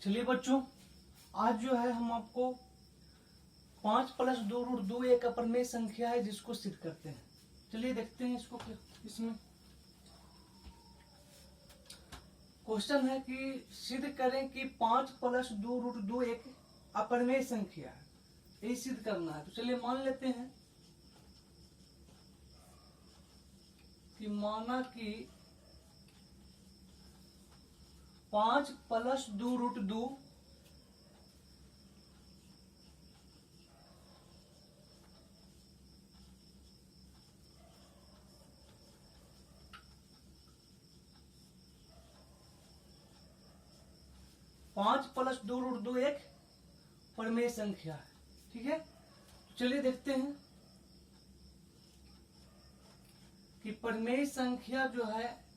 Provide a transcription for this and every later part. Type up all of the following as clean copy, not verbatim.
चलिए बच्चों, आज जो है हम आपको 5 + 2√2 एक अपरिमेय संख्या है जिसको सिद्ध करते हैं। चलिए देखते हैं इसको। इसमें क्वेश्चन है कि सिद्ध करें कि 5 + 2√2 एक अपरिमेय संख्या है, यही सिद्ध करना है। तो चलिए मान लेते हैं कि माना कि 5 + 2√2 5 + 2√2 एक परिमेय संख्या है। ठीक है, चलिए देखते हैं कि परिमेय संख्या जो है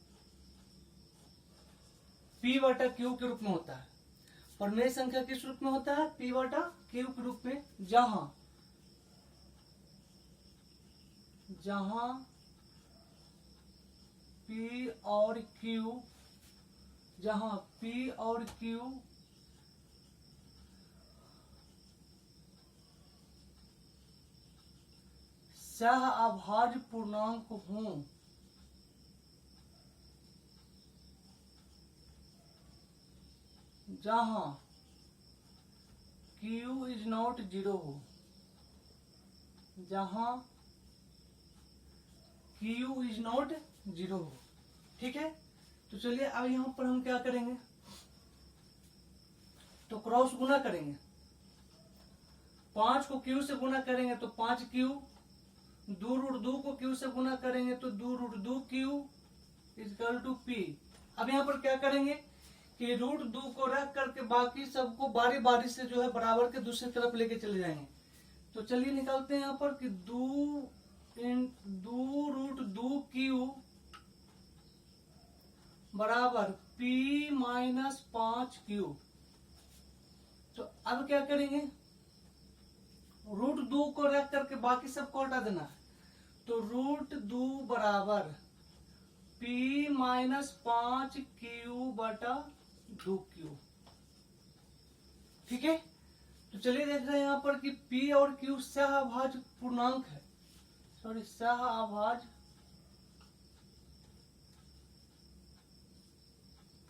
P/Q के रूप में होता है। परिमेय संख्या किस रूप में होता है? P/Q के रूप में, जहां P और Q सहअभाज्य पूर्णांक हों, जहां Q ≠ 0 हो, जहां Q ≠ 0 हो। ठीक है, तो चलिए अब यहां पर हम क्या करेंगे, तो क्रॉस गुना करेंगे। 5 को Q से गुना करेंगे तो 5Q, 2√2 को Q से गुना करेंगे तो 2√2Q = P। अब यहाँ पर क्या करेंगे कि √2 को रख करके बाकी सबको बारी बारी से जो है बराबर के दूसरी तरफ लेके चले जाएंगे। तो चलिए निकालते हैं यहाँ पर कि 2√2Q बराबर P - 5Q। तो अब क्या करेंगे, √2 को रख करके बाकी सबको हटा देना है। तो √2 बराबर P - 5Q/2Q। ठीक है, तो चलिए देख रहे हैं यहाँ पर कि P और Q सहअभाज्य पूर्णांक है, सहअभाज्य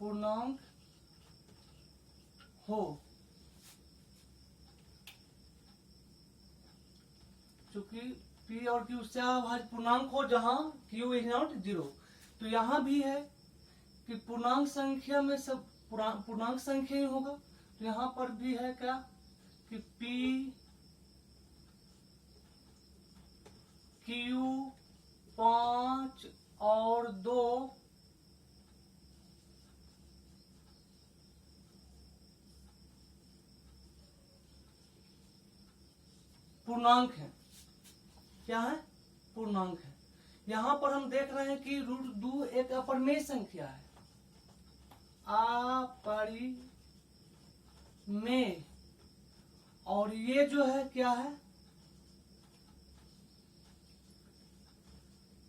पूर्णांक हो, चूंकि P और Q सहअभाज्य पूर्णांक हो जहां Q ≠ 0। तो यहां भी है कि पूर्णांक संख्या में सब पूर्णांक संख्या ही होगा। तो यहां पर भी है क्या कि P, Q 5 और 2 पूर्णांक है। क्या है? पूर्णांक है। यहां पर हम देख रहे हैं कि √2 एक अपरिमेय संख्या है, अपरिमेय, और ये जो है क्या है?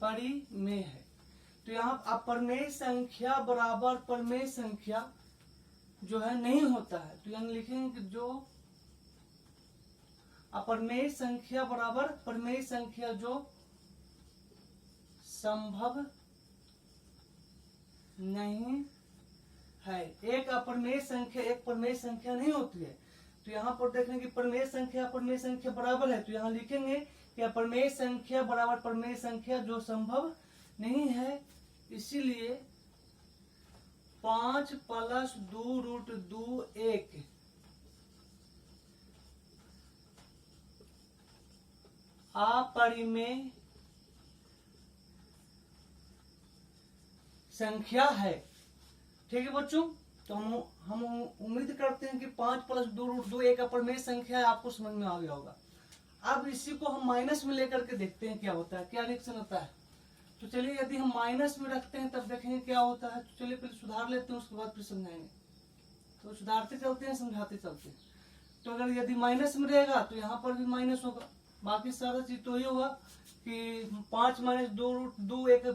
परिमेय है। तो यहाँ अपरिमेय संख्या बराबर परिमेय संख्या जो है नहीं होता है। तो यहाँ लिखेंगे कि जो अपरिमेय संख्या बराबर परिमेय संख्या जो संभव नहीं है। एक अपरिमेय संख्या एक परिमेय संख्या नहीं होती है। तो यहाँ पर देखेंगे कि परिमेय संख्या अपरिमेय संख्या बराबर है। तो यहाँ लिखेंगे कि अपरिमेय संख्या बराबर परिमेय संख्या जो संभव नहीं है। इसीलिए 5 + 2√2 एक अपरिमेय संख्या है। ठीक है बच्चों, तो हम उम्मीद करते हैं कि 5 + 2√2 एक अपरिमेय संख्या है, आपको समझ में आ गया होगा। अब इसी को हम माइनस में लेकर के देखते हैं क्या होता है, क्या रिएक्शन होता है। तो चलिए यदि हम माइनस में रखते हैं तब देखेंगे क्या होता है। तो चलिए पहले सुधार लेते हैं, उसके बाद फिर समझाएंगे। तो सुधारते चलते हैं, समझाते चलते हैं। तो अगर यदि माइनस में रहेगा तो यहाँ पर भी माइनस होगा, बाकी सारा चीज तो ही होगा कि 5 - 2√2 एक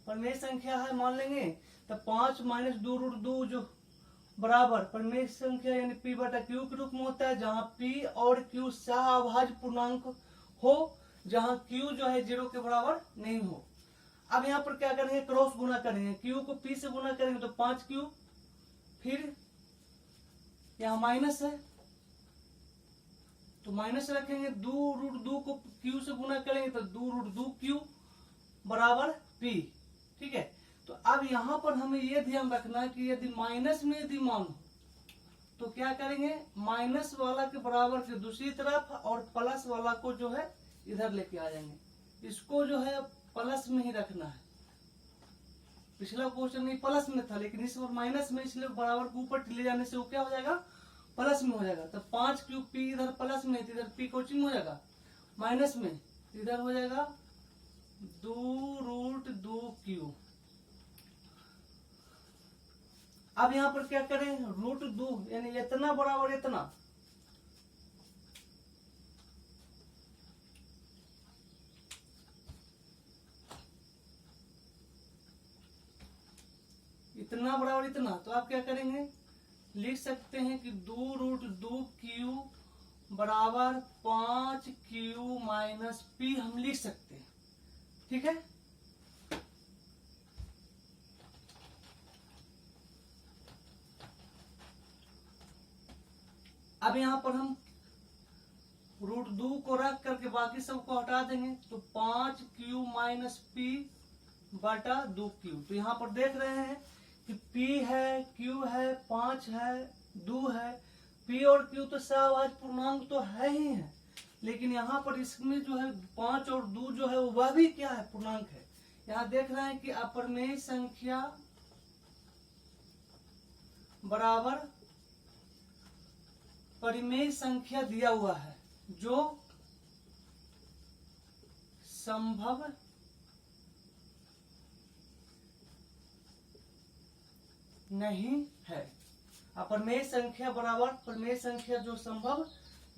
परिमेय संख्या है मान लेंगे। तब 5 - 2√2 जो बराबर परिमेय संख्या यानी p बटा q के रूप में होता है, जहां p और q सह पूर्णांक हो, जहां q जो है 0 के बराबर नहीं हो। अब यहाँ पर क्या करेंगे, क्रॉस गुना करेंगे, q को p से गुना करेंगे तो 5q, फिर यहाँ माइनस है तो माइनस रखेंगे, 2√2 को q से गुना करेंगे तो 2√2q बराबर p। ठीक है, तो अब यहाँ पर हमें यह ध्यान रखना है कि यदि माइनस में यदि मान हो तो क्या करेंगे, माइनस वाला के बराबर के दूसरी तरफ और प्लस वाला को जो है इधर लेके आ जाएंगे। इसको जो है प्लस में ही रखना है। पिछला क्वेश्चन में प्लस में था लेकिन इस बार माइनस में, इसलिए बराबर को ऊपर ले जाने से वो क्या हो जाएगा, प्लस में हो जाएगा। तो 5q p इधर प्लस में, इधर p कोचिंग हो जाएगा माइनस में, इधर हो जाएगा 2√2q। अब यहाँ पर क्या करें, √2 यानी इतना बराबर इतना, इतना बराबर इतना, तो आप क्या करेंगे, लिख सकते हैं कि 2√2q बराबर 5q माइनस p हम लिख सकते हैं। ठीक है, अब यहाँ पर हम √2 को रख करके बाकी सबको हटा देंगे तो 5q माइनस p बटा 2q। तो यहाँ पर देख रहे हैं कि p है, q है, 5 है, 2 है, p और q तो सहभाज्य पूर्णांक तो है ही है, लेकिन यहाँ पर इसमें जो है 5 और 2 जो है वह भी क्या है, पूर्णांक है। यहाँ देख रहे हैं कि अपरिमेय संख्या बराबर परिमेय संख्या दिया हुआ है जो संभव नहीं है। अपरिमेय संख्या बराबर परिमेय संख्या जो संभव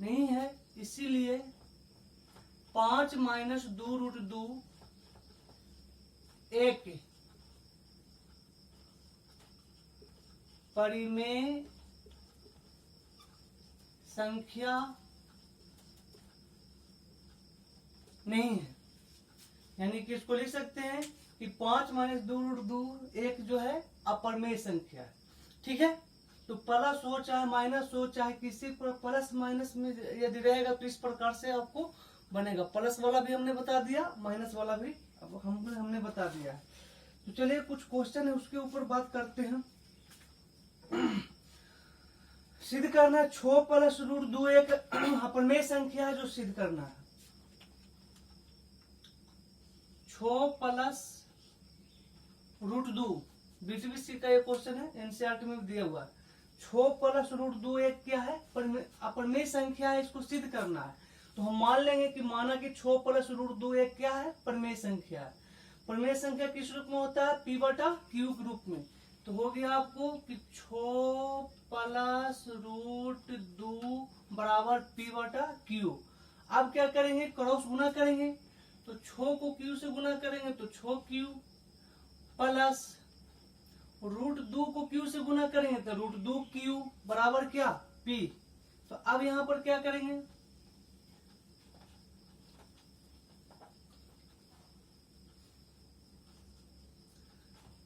नहीं है, इसीलिए 5 माइनस 2√2 एक परिमेय संख्या नहीं है। यानी कि इसको लिख सकते हैं कि 5 माइनस 2√2 एक जो है अपरिमेय संख्या है। ठीक है, तो प्लस हो चाहे माइनस हो, चाहे किसी पर प्लस माइनस में यदि रहेगा तो इस प्रकार से आपको बनेगा। प्लस वाला भी हमने बता दिया, माइनस वाला भी अब हमने बता दिया। तो चलिए कुछ क्वेश्चन है उसके ऊपर बात करते हैं। सिद्ध करना है 6 प्लस √2 एक अपरिमेय संख्या है जो सिद्ध करना है। 6 प्लस √2 बीटीबीसी का एक क्वेश्चन है, एनसीईआरटी में दिया हुआ है। 6 प्लस √2 एक क्या है, अपरिमेय संख्या है, इसको सिद्ध करना है। तो हम मान लेंगे कि माना कि 6 प्लस √2 एक क्या है, परिमेय संख्या है। परिमेय संख्या किस रूप में होता है, p बटा q के रूप में। तो हो गया आपको कि 6 प्लस √2 बराबर p बटा q। अब क्या करेंगे, क्रॉस गुना करेंगे, तो 6 को q से गुना करेंगे तो 6q प्लस √2 को q से गुना करेंगे तो √2q बराबर क्या, p। तो अब यहां पर क्या करेंगे,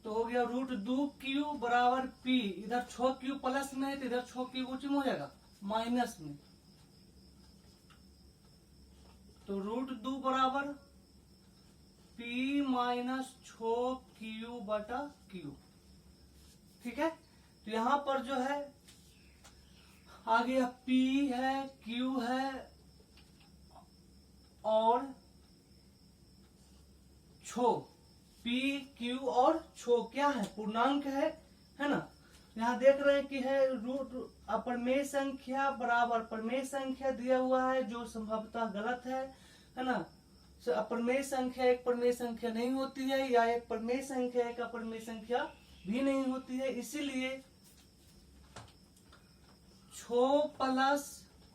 तो हो गया √2q बराबर p। इधर 6q प्लस में है तो इधर 6q कुछ हो जाएगा माइनस में, तो √2 बराबर p माइनस 6q बटा q। ठीक है, तो यहां पर जो है आ गया p है, q है और छो, p q और छो क्या है, पूर्णांक है ना। यहाँ देख रहे हैं कि है रूट अपरिमेय संख्या बराबर परिमेय संख्या दिया हुआ है जो संभवतः गलत है ना। अपरिमेय संख्या एक परिमेय संख्या नहीं होती है, या एक परिमेय संख्या एक अपरिमेय संख्या भी नहीं होती है। इसीलिए 6 प्लस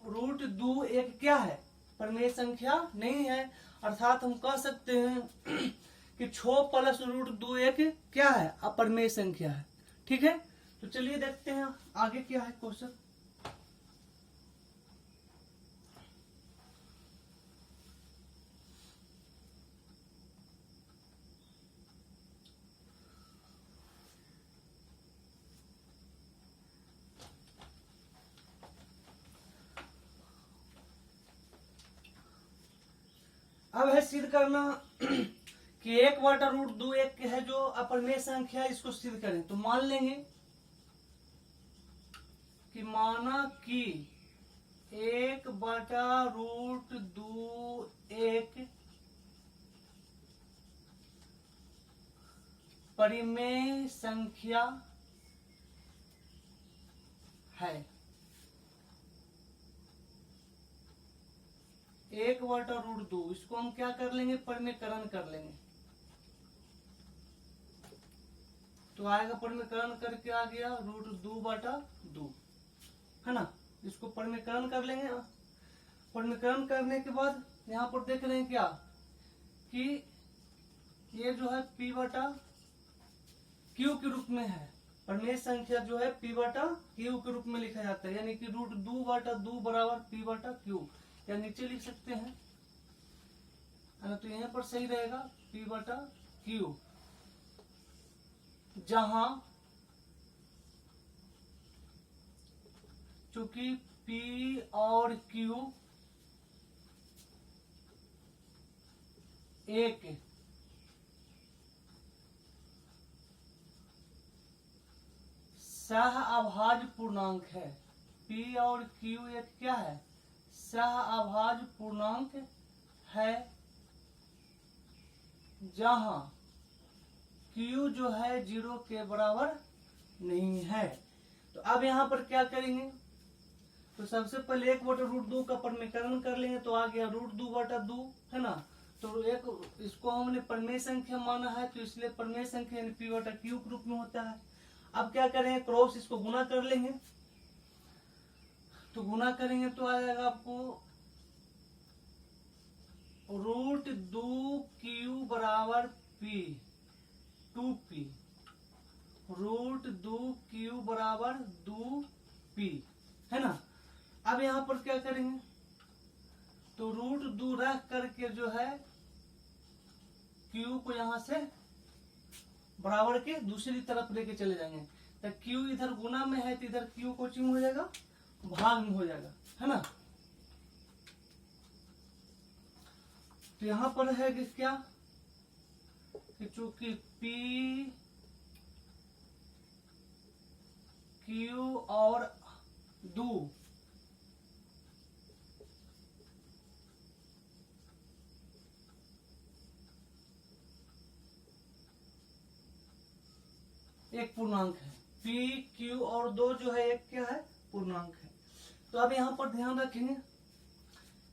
√2 एक क्या है, परिमेय संख्या नहीं है। अर्थात हम कह सकते हैं कि 6 प्लस √2 एक क्या है, अपरिमेय संख्या है। ठीक है, तो चलिए देखते हैं आगे क्या है क्वेश्चन। अब है सिद्ध करना कि 1/√2 एक है जो अपरिमेय संख्या, इसको सिद्ध करें। तो मान लेंगे कि माना कि 1/√2 एक परिमेय संख्या है। 1/√2 इसको हम क्या कर लेंगे, परिमेयकरण कर लेंगे। तो आएगा परिमेयकरण करके आ गया √2/2, है ना। इसको परिमेयकरण कर लेंगे। परिमेयकरण करने के बाद यहाँ पर देख रहे हैं क्या कि ये जो है p/q के रूप में है। परिमेय संख्या जो है p/q के रूप में लिखा जाता है, यानी कि √2/2 बराबर p/q, या नीचे लिख सकते हैं, तो यहाँ पर सही रहेगा p/q, जहां चूंकि p और q एक सह अभाज्य पूर्णांक है। p और q एक क्या है, सह अभाज्य पूर्णांक है, जहां q जो है 0 के बराबर नहीं है। तो अब यहाँ पर क्या करेंगे, तो सबसे पहले 1/√2 का परिमेयकरण कर लेंगे। तो आ गया √2/2, है ना। तो एक इसको हमने परिमेय संख्या माना है, तो इसलिए परिमेय संख्या यानी p/q के रूप में होता है। अब क्या करेंगे, क्रॉस इसको गुना कर लेंगे। तो गुना करेंगे तो आ जाएगा आपको √2q बराबर p, 2p, √2q बराबर 2p, है ना। अब यहाँ पर क्या करेंगे, तो √2 रख करके जो है q को यहाँ से बराबर के दूसरी तरफ लेके चले जाएंगे। तो q इधर गुना में है, तो इधर q कोचिंग हो जाएगा, भाग में हो जाएगा, है ना। तो यहाँ पर है कि क्या, कि चूंकि p q और 2 एक पूर्णांक है, p q और 2 जो है एक क्या है, पूर्णांक है। तो अब यहाँ पर ध्यान रखेंगे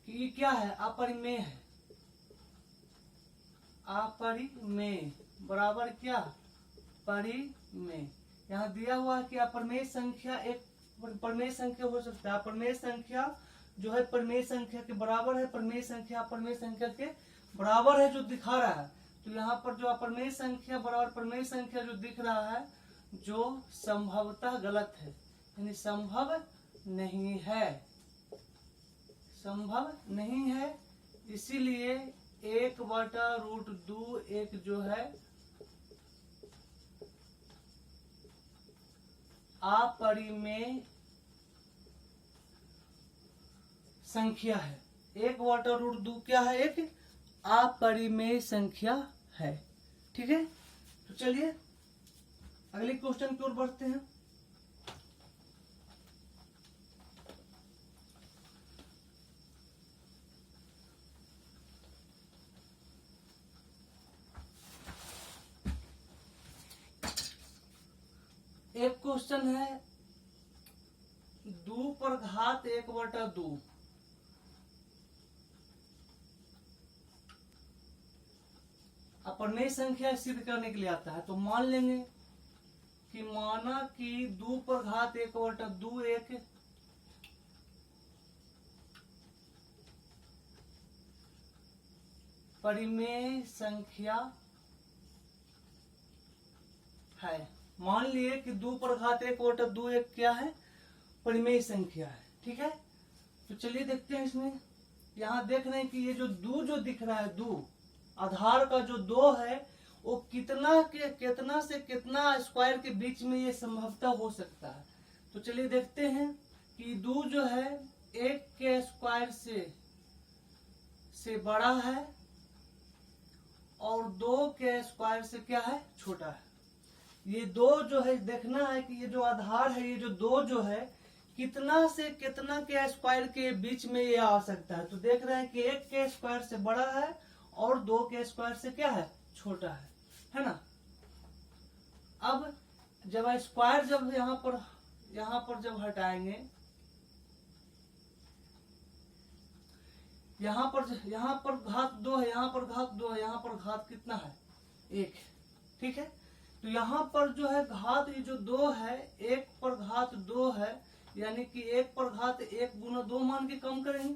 कि ये क्या है, अपरिमेय है। अपरिमेय बराबर क्या, परिमेय। यहाँ दिया हुआ है कि अपरिमेय संख्या एक परिमेय संख्या हो सकता है। अपरिमेय संख्या जो है परिमेय संख्या के बराबर है, परिमेय संख्या अपरिमेय संख्या के बराबर है जो दिखा रहा है। तो यहाँ पर जो अपरिमेय संख्या बराबर परिमेय संख्या जो दिख रहा है, जो संभवतः गलत है, यानी संभव नहीं है, संभव नहीं है। इसीलिए 1/√2 एक जो है अपरिमेय संख्या है। 1/√2 क्या है, एक अपरिमेय संख्या है। ठीक है, तो चलिए अगले क्वेश्चन की ओर बढ़ते हैं। एक क्वेश्चन है 2 पर घात 1/2, अपरिमेय संख्या सिद्ध करने के लिए आता है। तो मान लेंगे कि माना कि 2 पर घात 1/2 एक परिमेय संख्या है। मान लिए कि 2 पर घात 1 बटा 2 एक क्या है, परिमेय संख्या है। ठीक है, तो चलिए देखते हैं इसमें। यहाँ देख रहे हैं कि ये जो 2 जो दिख रहा है, 2 आधार का जो 2 है वो कितना से कितना स्क्वायर के बीच में ये संभवतः हो सकता है। तो चलिए देखते हैं कि 2 जो है 1 के स्क्वायर से बड़ा है और 2 के स्क्वायर से क्या है, छोटा है। ये 2 जो है देखना है कि ये जो आधार है, ये जो 2 जो है कितना से कितना के स्क्वायर के बीच में ये आ सकता है। तो देख रहे हैं कि 1 के स्क्वायर से बड़ा है और 2 के स्क्वायर से क्या है, छोटा है ना। अब जब स्क्वायर जब यहाँ पर जब हटाएंगे, यहाँ पर घात 2 है, यहाँ पर घात 2 है, यहाँ पर घात कितना है, 1। ठीक है, तो यहाँ पर जो है घात ये जो 2 है, 1 पर घात 2 है, यानी कि 1 पर घात 1 गुना 2 मान के कम करेंगे।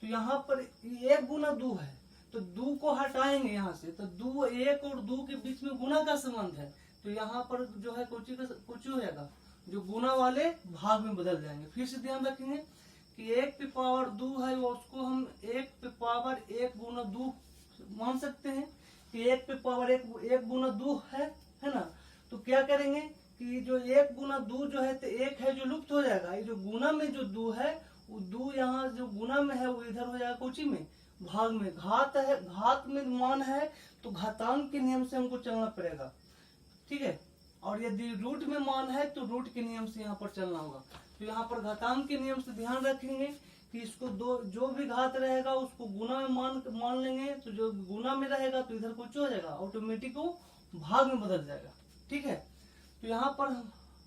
तो यहाँ पर 1 गुना 2 है, तो 2 को हटाएंगे यहाँ से, तो 2 1 और 2 के बीच में गुना का संबंध है। तो यहाँ पर जो है कुछ हो जाएगा, जो गुना वाले भाग में बदल जाएंगे। फिर से ध्यान रखेंगे कि 1 पे पावर 2 है, उसको हम 1 पे पावर 1 गुना 2 मान सकते हैं कि 1 पे पावर 1 गुना 2 है ना। तो क्या करेंगे कि जो 1 गुना 2 जो है, तो 1 है जो लुप्त हो जाएगा। ये जो गुना में जो 2 है, वो 2 यहाँ जो गुना में है वो इधर हो जाएगा कोची में, भाग में। घात है, घात में मान है तो घातांक के नियम से हमको चलना पड़ेगा। ठीक है, और यदि रूट में मान है तो रूट के नियम से यहाँ पर चलना होगा। तो यहाँ पर घातांक के नियम से ध्यान रखेंगे कि इसको जो भी घात रहेगा उसको गुना में मान लेंगे। तो जो गुना में रहेगा तो इधर कुछ हो जाएगा, ऑटोमेटिक वो भाग में बदल जाएगा। ठीक है, तो यहाँ पर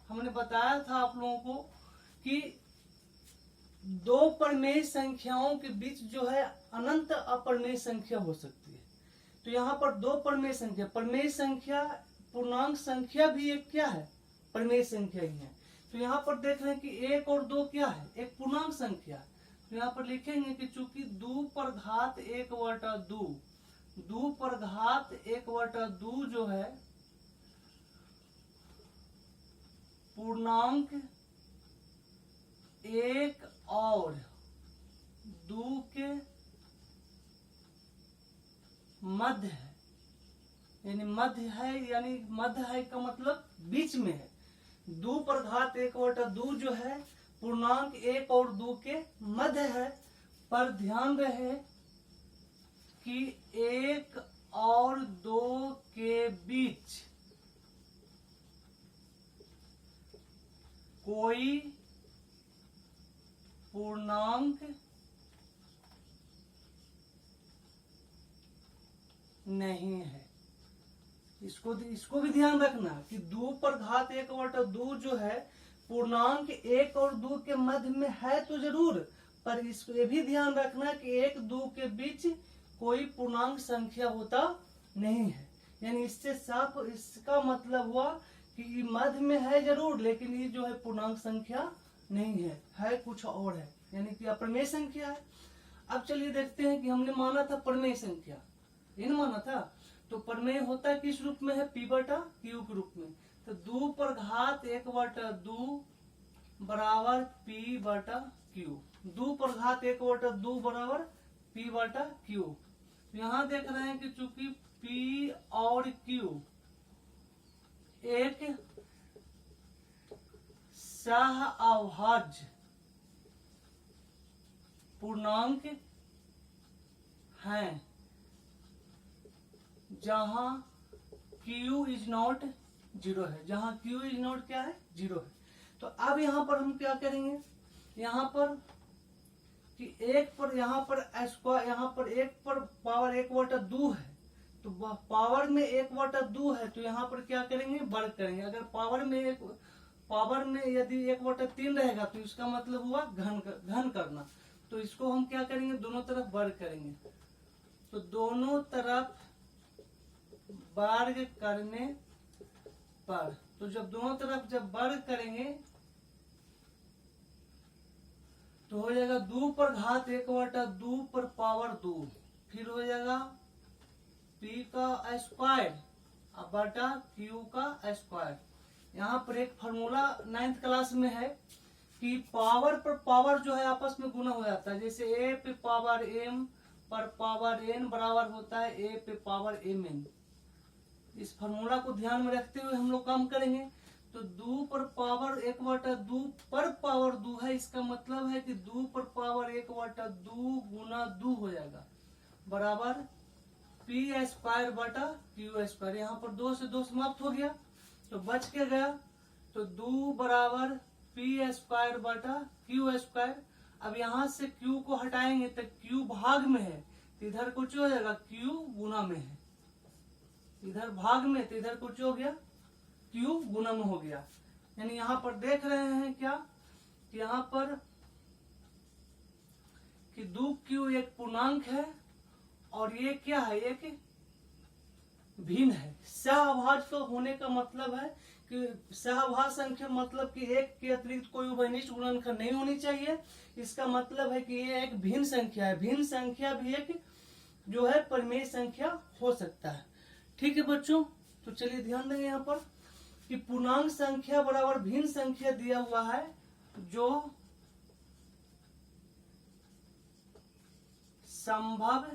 हमने बताया था आप लोगों को कि 2 परिमेय संख्याओं के बीच जो है अनंत अपरिमेय संख्या हो सकती है। तो यहाँ पर 2 परिमेय संख्या पूर्णांक संख्या भी एक क्या है, परिमेय संख्या ही है। तो यहाँ पर देख रहे हैं कि 1 और 2 क्या है, एक पूर्णांक संख्या। तो यहाँ पर लिखेंगे कि चूंकि 2 पर घात 1 बटा 2 पर घात 1 बटा 2 जो है पूर्णांक 1 और 2 के मध्य है, यानी मध्य है का मतलब बीच में है। 2 पर घात 1 बटा 2 जो है पूर्णांक 1 और 2 के मध्य है। पर ध्यान रहे कि 1 और 2 के बीच कोई पूर्णांक नहीं है। इसको भी ध्यान रखना कि 2 पर घात 1 बटा 2 जो है पूर्णांक 1 और 2 के मध्य में है तो जरूर, पर इसको ये भी ध्यान रखना कि 1 2 के बीच कोई पूर्णांक संख्या होता नहीं है। यानी इससे साफ इसका मतलब हुआ कि मध्य में है जरूर, लेकिन ये जो है पूर्णांक संख्या नहीं है कुछ और है, यानी कि अपरिमेय संख्या है। अब चलिए देखते हैं कि हमने माना था परिमेय संख्या, ये माना था। तो परिमेय होता है किस रूप में है, p बटा q के रूप में। तो 2 पर घात 1 बटा 2 बराबर p बटा q। 2 पर घात 1 बटा 2 बराबर p बटा q। यहाँ देख रहे हैं कि चूंकि p और q एक सह अभाज्य पूर्णांक हैं जहां q इज नॉट 0 है, जहां q इज नॉट क्या है, 0 है। तो अब यहाँ पर हम क्या करेंगे, यहाँ पर कि 1 पर यहाँ पर 1 पर पावर 1 बटा 2 है, तो पावर में 1 बटा 2 है, तो यहाँ पर क्या करेंगे, वर्ग करेंगे। अगर पावर में यदि 1 बटा 3 रहेगा तो इसका मतलब हुआ घन करना। तो इसको हम क्या करेंगे, दोनों तरफ वर्ग करेंगे। तो दोनों तरफ वर्ग करने पर, तो जब दोनों तरफ जब वर्ग करेंगे तो हो जाएगा 2 पर घात 1 बटा 2 पर पावर 2, फिर हो जाएगा p का स्क्वायर बटा q का स्क्वायर। यहाँ पर एक फॉर्मूला 9th क्लास में है कि पावर पर पावर जो है आपस में गुना हो जाता है। जैसे a पे पावर m पर पावर n बराबर होता है a पे पावर mn। इस फॉर्मूला को ध्यान में रखते हुए हम लोग काम करेंगे। तो 2 पर पावर 1/2 पर पावर 2 है, इसका मतलब है कि 2 पर पावर 1/2 गुना 2 हो जाएगा बराबर p² बटा q²। यहाँ पर 2 से 2 समाप्त हो गया तो बच के गया, तो 2 बराबर p² बटा q²। अब यहाँ से q को हटाएंगे तो q भाग में है तो इधर कुछ हो जाएगा, q गुना में है, इधर भाग में तो इधर कुछ हो गया, q गुना में हो गया। यानी यहाँ पर देख रहे हैं क्या कि यहाँ पर कि 2q एक पूर्णांक है और ये क्या है, एक भिन्न है। सहअभाज्य तो होने का मतलब है कि सहअभाज्य संख्या मतलब कि एक के अतिरिक्त कोई उभयनिष्ठ गुणनखंड नहीं होनी चाहिए। इसका मतलब है कि ये एक भिन्न संख्या है। भिन्न संख्या भी एक जो है परिमेय संख्या हो सकता है। ठीक है बच्चों, तो चलिए ध्यान देंगे यहाँ पर कि पूर्णांक संख्या बराबर भिन्न संख्या दिया हुआ है जो संभव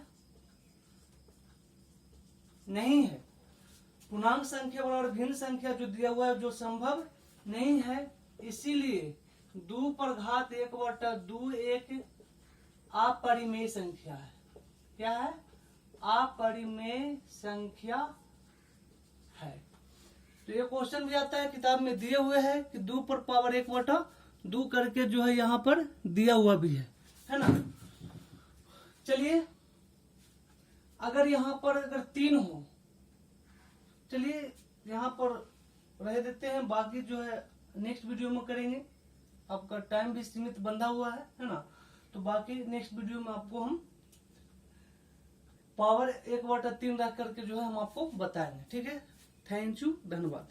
नहीं है। पूर्णांक संख्या बराबर भिन्न संख्या जो दिया हुआ है जो संभव नहीं है, इसीलिए 2 पर घात 1/2 एक अपरिमेय संख्या है। क्या है? अपरिमेय संख्या है। तो ये क्वेश्चन भी आता है, किताब में दिए हुए हैं कि 2 पर पावर 1/2 करके जो है यहाँ पर दिया हुआ भी है ना। चलिए अगर यहाँ पर अगर 3 हो, चलिए यहाँ पर रह देते हैं, बाकी जो है नेक्स्ट वीडियो में करेंगे। आपका टाइम भी सीमित बंधा हुआ है ना, तो बाकी नेक्स्ट वीडियो में आपको हम पावर 1/3 रख करके जो है हम आपको बताएंगे। ठीक है, थैंक यू, धन्यवाद।